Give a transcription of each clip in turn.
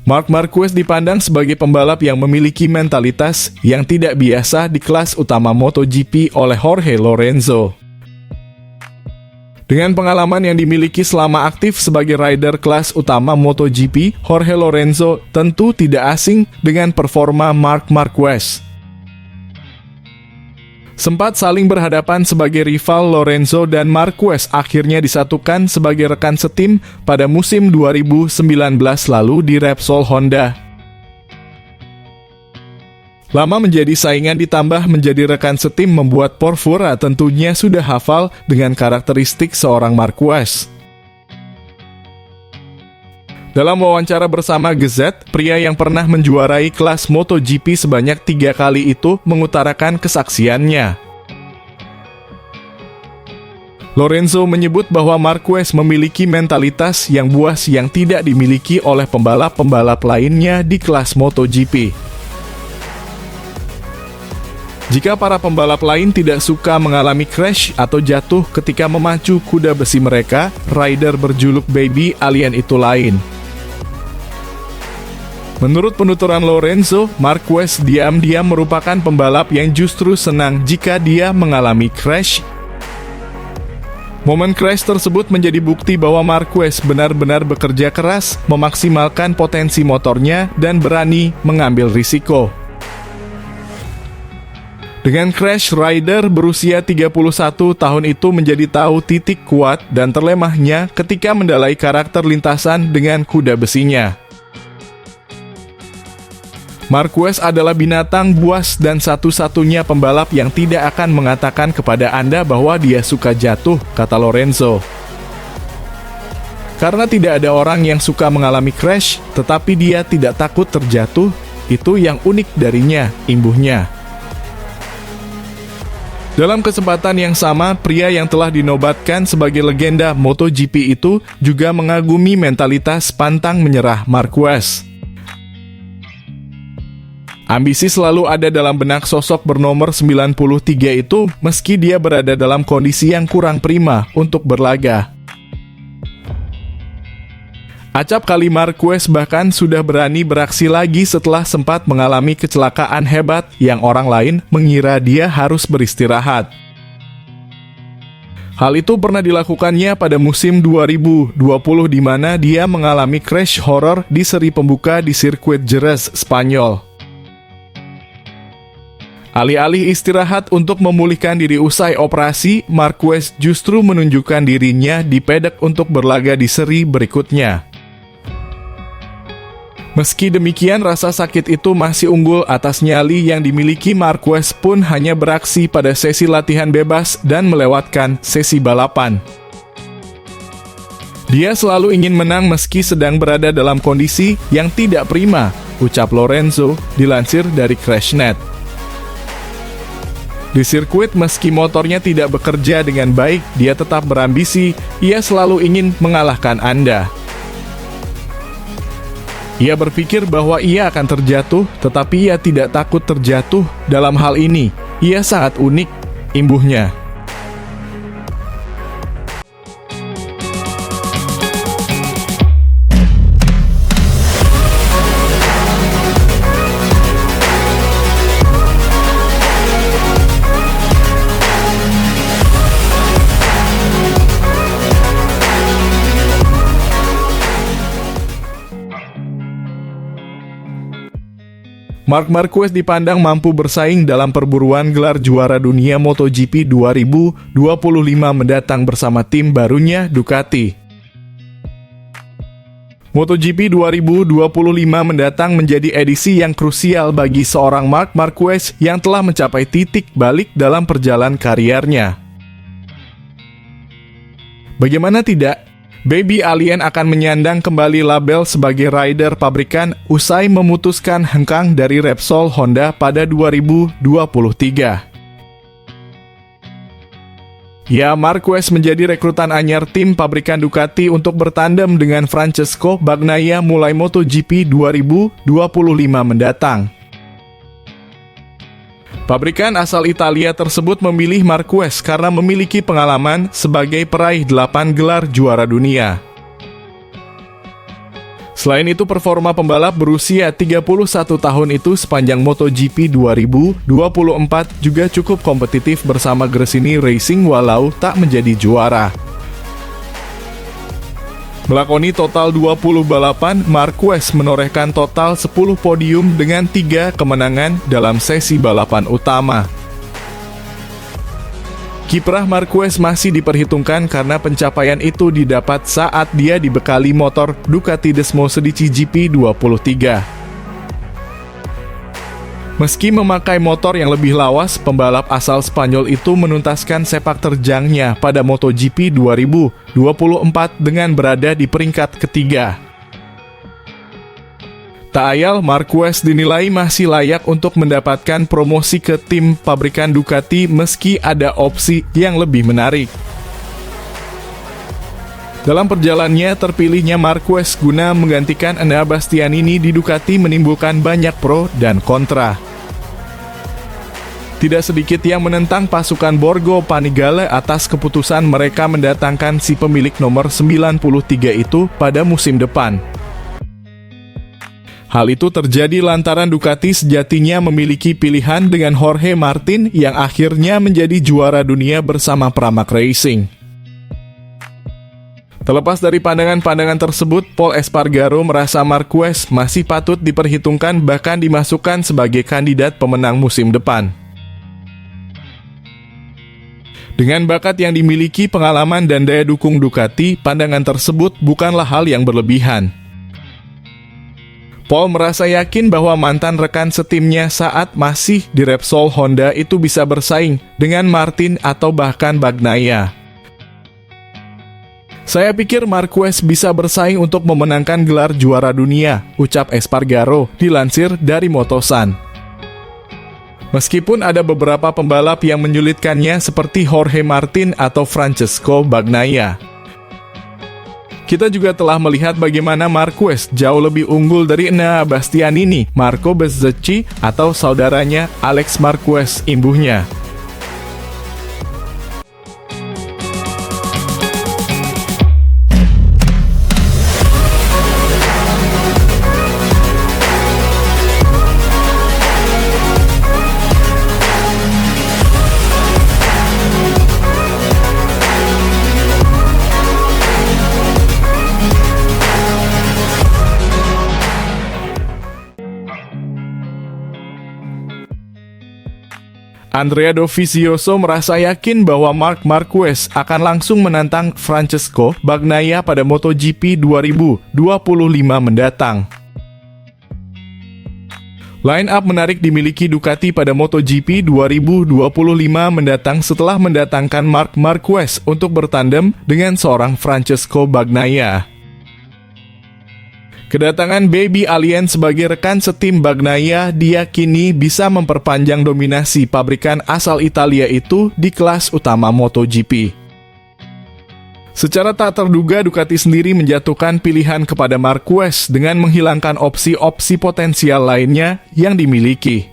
Marc Marquez dipandang sebagai pembalap yang memiliki mentalitas yang tidak biasa di kelas utama MotoGP oleh Jorge Lorenzo. Dengan pengalaman yang dimiliki selama aktif sebagai rider kelas utama MotoGP, Jorge Lorenzo tentu tidak asing dengan performa Marc Marquez. Sempat saling berhadapan sebagai rival, Lorenzo dan Marquez akhirnya disatukan sebagai rekan setim pada musim 2019 lalu di Repsol Honda. Lama menjadi saingan ditambah menjadi rekan setim membuat Porfora tentunya sudah hafal dengan karakteristik seorang Marquez. Dalam wawancara bersama Gazette, pria yang pernah menjuarai kelas MotoGP sebanyak 3 kali itu mengutarakan kesaksiannya. Lorenzo menyebut bahwa Marquez memiliki mentalitas yang buas yang tidak dimiliki oleh pembalap-pembalap lainnya di kelas MotoGP. Jika para pembalap lain tidak suka mengalami crash atau jatuh ketika memacu kuda besi mereka, rider berjuluk Baby Alien itu lain. Menurut penuturan Lorenzo, Marquez diam-diam merupakan pembalap yang justru senang jika dia mengalami crash. Momen crash tersebut menjadi bukti bahwa Marquez benar-benar bekerja keras, memaksimalkan potensi motornya, dan berani mengambil risiko. Dengan crash, rider berusia 31 tahun itu menjadi tahu titik kuat dan terlemahnya ketika mendalai karakter lintasan dengan kuda besinya. Marquez adalah binatang buas dan satu-satunya pembalap yang tidak akan mengatakan kepada Anda bahwa dia suka jatuh, kata Lorenzo. Karena tidak ada orang yang suka mengalami crash, tetapi dia tidak takut terjatuh, itu yang unik darinya, imbuhnya. Dalam kesempatan yang sama, pria yang telah dinobatkan sebagai legenda MotoGP itu juga mengagumi mentalitas pantang menyerah Marquez. Ambisi selalu ada dalam benak sosok bernomor 93 itu meski dia berada dalam kondisi yang kurang prima untuk berlaga. Acap kali Marquez bahkan sudah berani beraksi lagi setelah sempat mengalami kecelakaan hebat yang orang lain mengira dia harus beristirahat. Hal itu pernah dilakukannya pada musim 2020 di mana dia mengalami crash horor di seri pembuka di sirkuit Jerez, Spanyol. Alih-alih istirahat untuk memulihkan diri usai operasi, Marquez justru menunjukkan dirinya di paddock untuk berlaga di seri berikutnya. Meski demikian, rasa sakit itu masih unggul atas nyali yang dimiliki. Marquez pun hanya beraksi pada sesi latihan bebas dan melewatkan sesi balapan. Dia selalu ingin menang meski sedang berada dalam kondisi yang tidak prima, ucap Lorenzo, dilansir dari Crashnet. Di sirkuit, meski motornya tidak bekerja dengan baik, dia tetap berambisi. Ia selalu ingin mengalahkan Anda. Ia berpikir bahwa ia akan terjatuh, tetapi ia tidak takut terjatuh. Dalam hal ini, ia sangat unik, imbuhnya. Marc Marquez dipandang mampu bersaing dalam perburuan gelar juara dunia MotoGP 2025 mendatang bersama tim barunya Ducati. MotoGP 2025 mendatang menjadi edisi yang krusial bagi seorang Marc Marquez yang telah mencapai titik balik dalam perjalanan kariernya. Bagaimana tidak? Baby Alien akan menyandang kembali label sebagai rider pabrikan usai memutuskan hengkang dari Repsol Honda pada 2023. Ya, Marquez menjadi rekrutan anyar tim pabrikan Ducati untuk bertandem dengan Francesco Bagnaia mulai MotoGP 2025 mendatang. Pabrikan asal Italia tersebut memilih Marquez karena memiliki pengalaman sebagai peraih 8 gelar juara dunia. Selain itu, performa pembalap berusia 31 tahun itu sepanjang MotoGP 2024 juga cukup kompetitif bersama Gresini Racing walau tak menjadi juara. Melakoni total 20 balapan, Marquez menorehkan total 10 podium dengan 3 kemenangan dalam sesi balapan utama. Kiprah Marquez masih diperhitungkan karena pencapaian itu didapat saat dia dibekali motor Ducati Desmo Sedici GP23. Meski memakai motor yang lebih lawas, pembalap asal Spanyol itu menuntaskan sepak terjangnya pada MotoGP 2024 dengan berada di peringkat ketiga. Tak ayal, Marquez dinilai masih layak untuk mendapatkan promosi ke tim pabrikan Ducati meski ada opsi yang lebih menarik. Dalam perjalanannya, terpilihnya Marquez guna menggantikan Enea Bastianini di Ducati menimbulkan banyak pro dan kontra. Tidak sedikit yang menentang pasukan Borgo Panigale atas keputusan mereka mendatangkan si pemilik nomor 93 itu pada musim depan. Hal itu terjadi lantaran Ducati sejatinya memiliki pilihan dengan Jorge Martin yang akhirnya menjadi juara dunia bersama Pramac Racing. Terlepas dari pandangan-pandangan tersebut, Pol Espargaro merasa Marquez masih patut diperhitungkan bahkan dimasukkan sebagai kandidat pemenang musim depan. Dengan bakat yang dimiliki, pengalaman dan daya dukung Ducati, pandangan tersebut bukanlah hal yang berlebihan. Paul merasa yakin bahwa mantan rekan setimnya saat masih di Repsol Honda itu bisa bersaing dengan Martin atau bahkan Bagnaia. Saya pikir Marquez bisa bersaing untuk memenangkan gelar juara dunia, ucap Espargaro, dilansir dari Motosan. Meskipun ada beberapa pembalap yang menyulitkannya seperti Jorge Martin atau Francesco Bagnaia. Kita juga telah melihat bagaimana Marquez jauh lebih unggul dari Enea Bastianini, Marco Bezzecchi, atau saudaranya Alex Marquez imbuhnya. Andrea Dovizioso merasa yakin bahwa Marc Marquez akan langsung menantang Francesco Bagnaia pada MotoGP 2025 mendatang. Line up menarik dimiliki Ducati pada MotoGP 2025 mendatang setelah mendatangkan Marc Marquez untuk bertandem dengan seorang Francesco Bagnaia. Kedatangan Baby Alien sebagai rekan setim Bagnaia diyakini bisa memperpanjang dominasi pabrikan asal Italia itu di kelas utama MotoGP. Secara tak terduga, Ducati sendiri menjatuhkan pilihan kepada Marquez dengan menghilangkan opsi-opsi potensial lainnya yang dimiliki.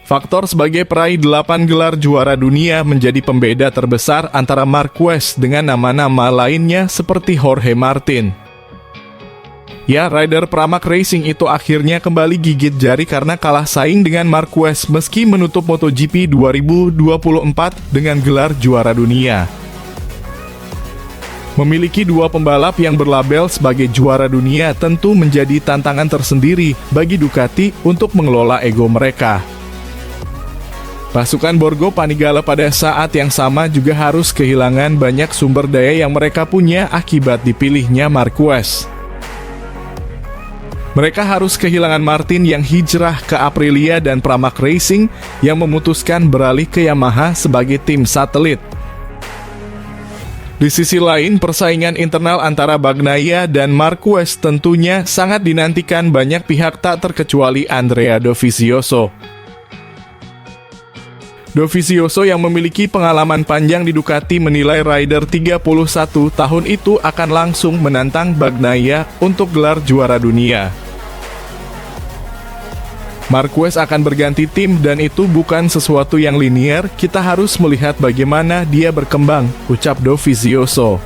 Faktor sebagai peraih 8 gelar juara dunia menjadi pembeda terbesar antara Marquez dengan nama-nama lainnya seperti Jorge Martin. Ya, rider Pramac Racing itu akhirnya kembali gigit jari karena kalah saing dengan Marquez meski menutup MotoGP 2024 dengan gelar juara dunia. Memiliki dua pembalap yang berlabel sebagai juara dunia tentu menjadi tantangan tersendiri bagi Ducati untuk mengelola ego mereka. Pasukan Borgo Panigale pada saat yang sama juga harus kehilangan banyak sumber daya yang mereka punya akibat dipilihnya Marquez. Mereka harus kehilangan Martin yang hijrah ke Aprilia dan Pramac Racing yang memutuskan beralih ke Yamaha sebagai tim satelit. Di sisi lain, persaingan internal antara Bagnaia dan Marquez tentunya sangat dinantikan banyak pihak tak terkecuali Andrea Dovizioso. Dovizioso yang memiliki pengalaman panjang di Ducati menilai rider 31 tahun itu akan langsung menantang Bagnaia untuk gelar juara dunia. Marquez akan berganti tim dan itu bukan sesuatu yang linier, kita harus melihat bagaimana dia berkembang, ucap Dovizioso.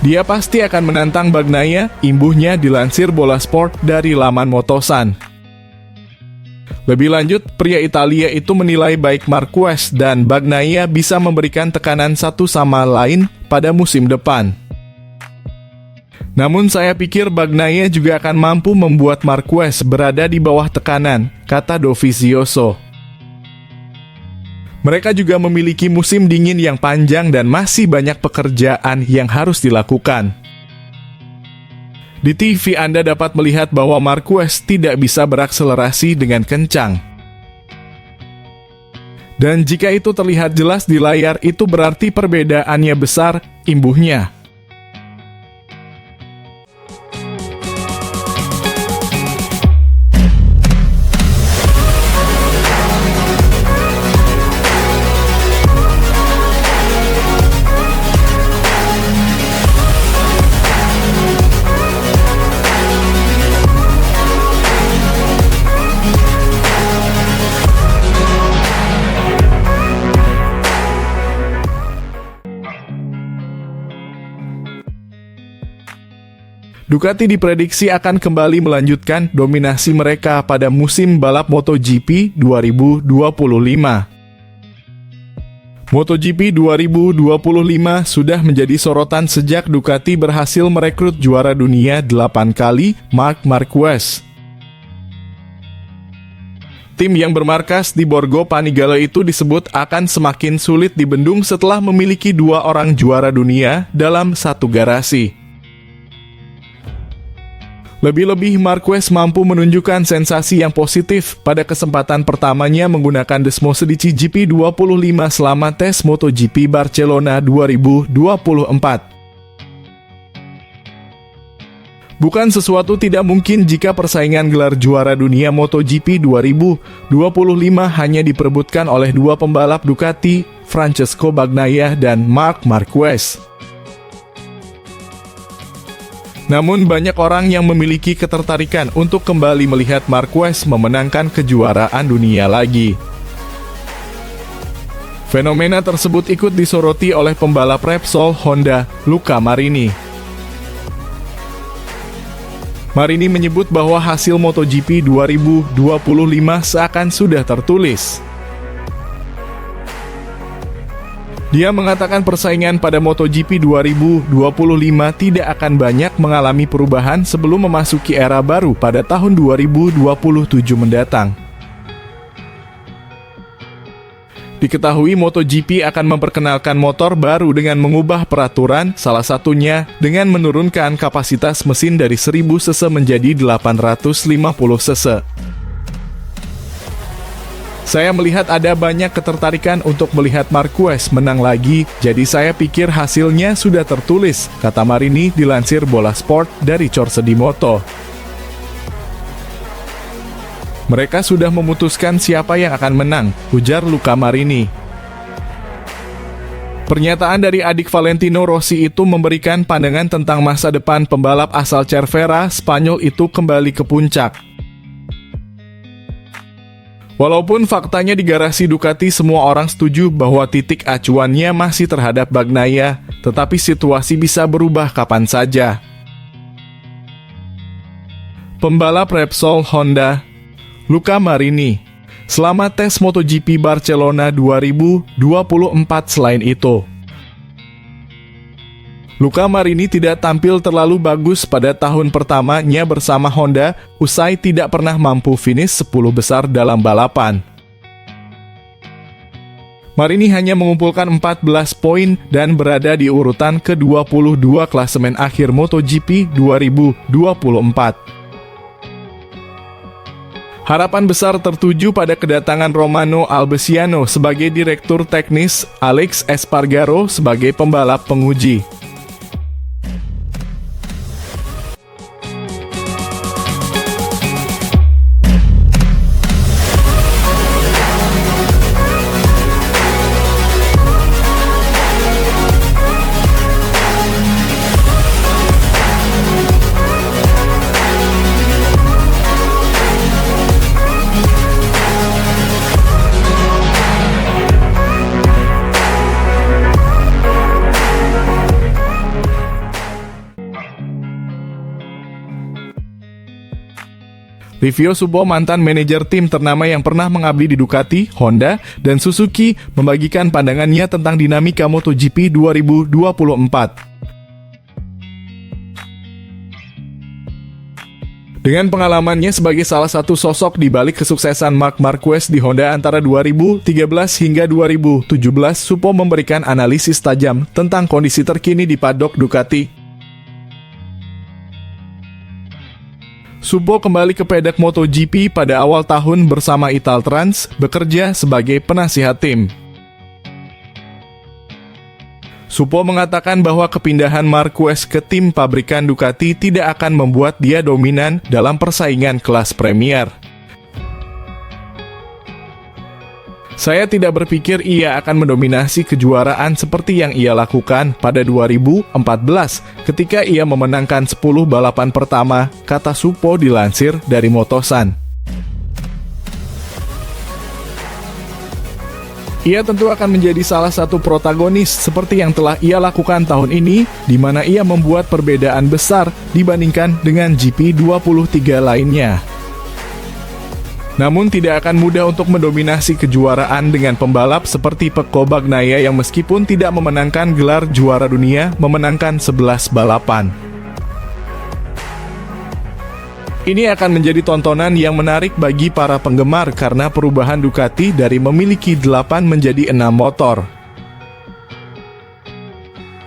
Dia pasti akan menantang Bagnaia, imbuhnya dilansir Bola Sport dari laman Motosan. Lebih lanjut, pria Italia itu menilai baik Marquez dan Bagnaia bisa memberikan tekanan satu sama lain pada musim depan. Namun saya pikir Bagnaia juga akan mampu membuat Marquez berada di bawah tekanan, kata Dovizioso. Mereka juga memiliki musim dingin yang panjang dan masih banyak pekerjaan yang harus dilakukan. Di TV Anda dapat melihat bahwa Marquez tidak bisa berakselerasi dengan kencang. Dan jika itu terlihat jelas di layar, itu berarti perbedaannya besar, imbuhnya. Ducati diprediksi akan kembali melanjutkan dominasi mereka pada musim balap MotoGP 2025. MotoGP 2025 sudah menjadi sorotan sejak Ducati berhasil merekrut juara dunia 8 kali, Marc Marquez. Tim yang bermarkas di Borgo Panigale itu disebut akan semakin sulit dibendung setelah memiliki 2 orang juara dunia dalam satu garasi. Lebih-lebih Marquez mampu menunjukkan sensasi yang positif pada kesempatan pertamanya menggunakan Desmosedici GP25 selama tes MotoGP Barcelona 2024. Bukan sesuatu tidak mungkin jika persaingan gelar juara dunia MotoGP 2025 hanya diperebutkan oleh 2 pembalap Ducati, Francesco Bagnaia dan Marc Marquez. Namun banyak orang yang memiliki ketertarikan untuk kembali melihat Marquez memenangkan kejuaraan dunia lagi. Fenomena tersebut ikut disoroti oleh pembalap Repsol Honda, Luca Marini. Marini menyebut bahwa hasil MotoGP 2025 seakan sudah tertulis. Dia mengatakan persaingan pada MotoGP 2025 tidak akan banyak mengalami perubahan sebelum memasuki era baru pada tahun 2027 mendatang. Diketahui MotoGP akan memperkenalkan motor baru dengan mengubah peraturan, salah satunya dengan menurunkan kapasitas mesin dari 1000 cc menjadi 850 cc. Saya melihat ada banyak ketertarikan untuk melihat Marquez menang lagi, jadi saya pikir hasilnya sudah tertulis, kata Marini dilansir Bola Sport dari Corse di Moto. Mereka sudah memutuskan siapa yang akan menang, ujar Luca Marini. Pernyataan dari adik Valentino Rossi itu memberikan pandangan tentang masa depan pembalap asal Cervera, Spanyol itu kembali ke puncak. Walaupun faktanya di garasi Ducati semua orang setuju bahwa titik acuannya masih terhadap Bagnaia, tetapi situasi bisa berubah kapan saja. Pembalap Repsol Honda, Luca Marini, selama tes MotoGP Barcelona 2024 selain itu. Luca Marini tidak tampil terlalu bagus pada tahun pertamanya bersama Honda, usai tidak pernah mampu finish 10 besar dalam balapan. Marini hanya mengumpulkan 14 poin dan berada di urutan ke-22 klasemen akhir MotoGP 2024. Harapan besar tertuju pada kedatangan Romano Albesiano sebagai direktur teknis, Alex Espargaro sebagai pembalap penguji. Livio Suppo, mantan manajer tim ternama yang pernah mengabdi di Ducati, Honda, dan Suzuki, membagikan pandangannya tentang dinamika MotoGP 2024. Dengan pengalamannya sebagai salah satu sosok di balik kesuksesan Marc Marquez di Honda antara 2013 hingga 2017, Suppo memberikan analisis tajam tentang kondisi terkini di paddock Ducati. Suppo kembali ke paddock MotoGP pada awal tahun bersama Italtrans, bekerja sebagai penasihat tim. Suppo mengatakan bahwa kepindahan Marquez ke tim pabrikan Ducati tidak akan membuat dia dominan dalam persaingan kelas Premier. Saya tidak berpikir ia akan mendominasi kejuaraan seperti yang ia lakukan pada 2014 ketika ia memenangkan 10 balapan pertama, kata Suppo dilansir dari Motosan. Ia tentu akan menjadi salah satu protagonis seperti yang telah ia lakukan tahun ini, di mana ia membuat perbedaan besar dibandingkan dengan GP23 lainnya. Namun tidak akan mudah untuk mendominasi kejuaraan dengan pembalap seperti Pecco Bagnaia yang meskipun tidak memenangkan gelar juara dunia, memenangkan 11 balapan. Ini akan menjadi tontonan yang menarik bagi para penggemar karena perubahan Ducati dari memiliki 8 menjadi 6 motor.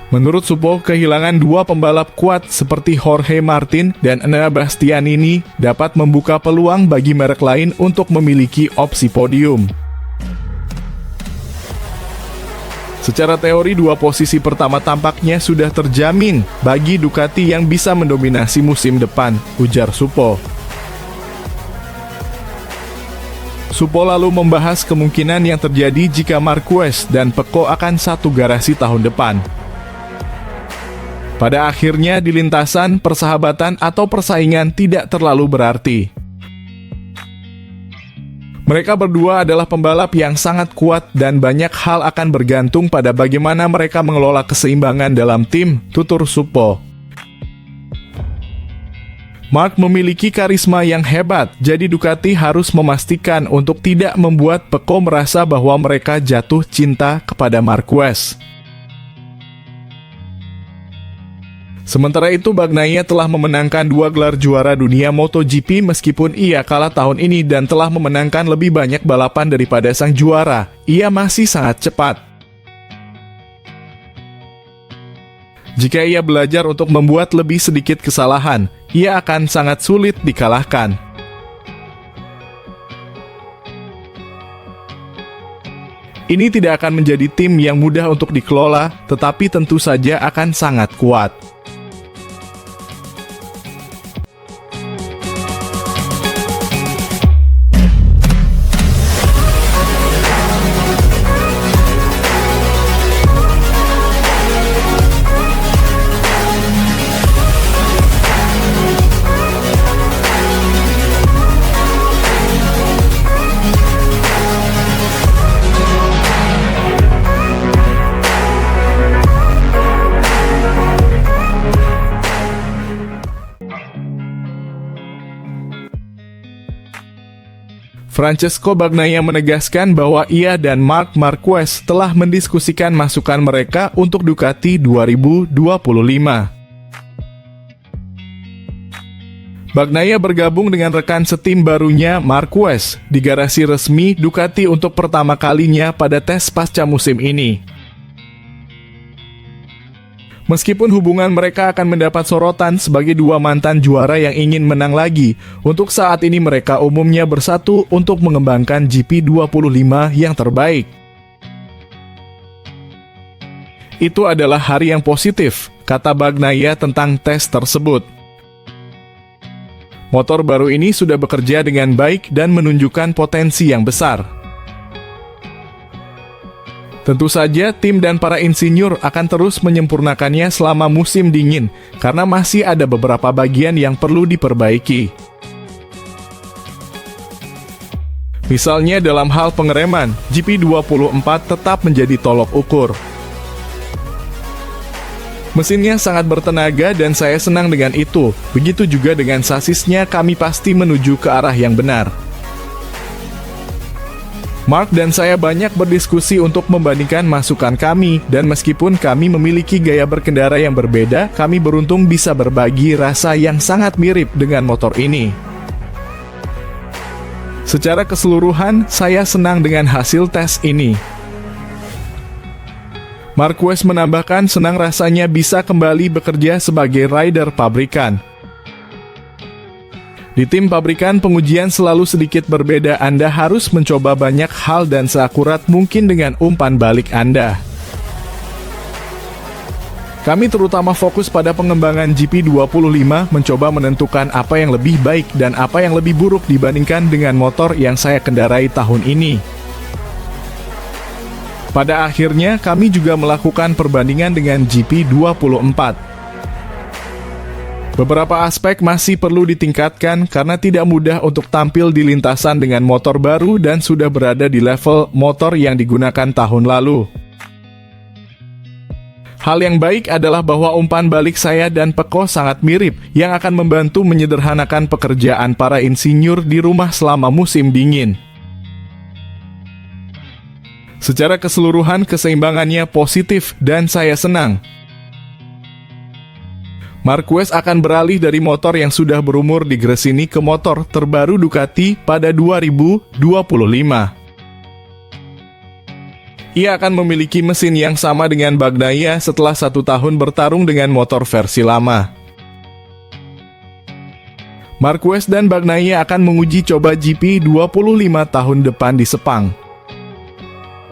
Menurut Suppo, kehilangan 2 pembalap kuat seperti Jorge Martin dan Enea Bastianini dapat membuka peluang bagi merek lain untuk memiliki opsi podium. Secara teori, 2 posisi pertama tampaknya sudah terjamin bagi Ducati yang bisa mendominasi musim depan, ujar Suppo. Suppo lalu membahas kemungkinan yang terjadi jika Marquez dan Pecco akan satu garasi tahun depan. Pada akhirnya di lintasan, persahabatan atau persaingan tidak terlalu berarti. Mereka berdua adalah pembalap yang sangat kuat dan banyak hal akan bergantung pada bagaimana mereka mengelola keseimbangan dalam tim, tutur Suppo. Marc memiliki karisma yang hebat, jadi Ducati harus memastikan untuk tidak membuat Pecco merasa bahwa mereka jatuh cinta kepada Marquez. Sementara itu, Bagnaia telah memenangkan 2 gelar juara dunia MotoGP meskipun ia kalah tahun ini dan telah memenangkan lebih banyak balapan daripada sang juara. Ia masih sangat cepat. Jika ia belajar untuk membuat lebih sedikit kesalahan, ia akan sangat sulit dikalahkan. Ini tidak akan menjadi tim yang mudah untuk dikelola, tetapi tentu saja akan sangat kuat. Francesco Bagnaia menegaskan bahwa ia dan Marc Marquez telah mendiskusikan masukan mereka untuk Ducati 2025. Bagnaia bergabung dengan rekan setim barunya Marquez di garasi resmi Ducati untuk pertama kalinya pada tes pasca musim ini. Meskipun hubungan mereka akan mendapat sorotan sebagai 2 mantan juara yang ingin menang lagi, untuk saat ini mereka umumnya bersatu untuk mengembangkan GP25 yang terbaik. Itu adalah hari yang positif, kata Bagnaia tentang tes tersebut. Motor baru ini sudah bekerja dengan baik dan menunjukkan potensi yang besar. Tentu saja, tim dan para insinyur akan terus menyempurnakannya selama musim dingin, karena masih ada beberapa bagian yang perlu diperbaiki. Misalnya dalam hal pengereman, GP24 tetap menjadi tolok ukur. Mesinnya sangat bertenaga dan saya senang dengan itu. Begitu juga dengan sasisnya, kami pasti menuju ke arah yang benar. Mark dan saya banyak berdiskusi untuk membandingkan masukan kami, dan meskipun kami memiliki gaya berkendara yang berbeda, kami beruntung bisa berbagi rasa yang sangat mirip dengan motor ini. Secara keseluruhan, saya senang dengan hasil tes ini. Marquez menambahkan senang rasanya bisa kembali bekerja sebagai rider pabrikan. Di tim pabrikan, pengujian selalu sedikit berbeda. Anda harus mencoba banyak hal dan seakurat mungkin dengan umpan balik Anda. Kami terutama fokus pada pengembangan GP25, mencoba menentukan apa yang lebih baik dan apa yang lebih buruk dibandingkan dengan motor yang saya kendarai tahun ini. Pada akhirnya, kami juga melakukan perbandingan dengan GP24. Beberapa aspek masih perlu ditingkatkan karena tidak mudah untuk tampil di lintasan dengan motor baru dan sudah berada di level motor yang digunakan tahun lalu. Hal yang baik adalah bahwa umpan balik saya dan Peko sangat mirip, yang akan membantu menyederhanakan pekerjaan para insinyur di rumah selama musim dingin. Secara keseluruhan, keseimbangannya positif dan saya senang. Marquez akan beralih dari motor yang sudah berumur di Gresini ke motor terbaru Ducati pada 2025. Ia akan memiliki mesin yang sama dengan Bagnaia setelah 1 tahun bertarung dengan motor versi lama. Marquez dan Bagnaia akan menguji coba GP 25 tahun depan di Sepang.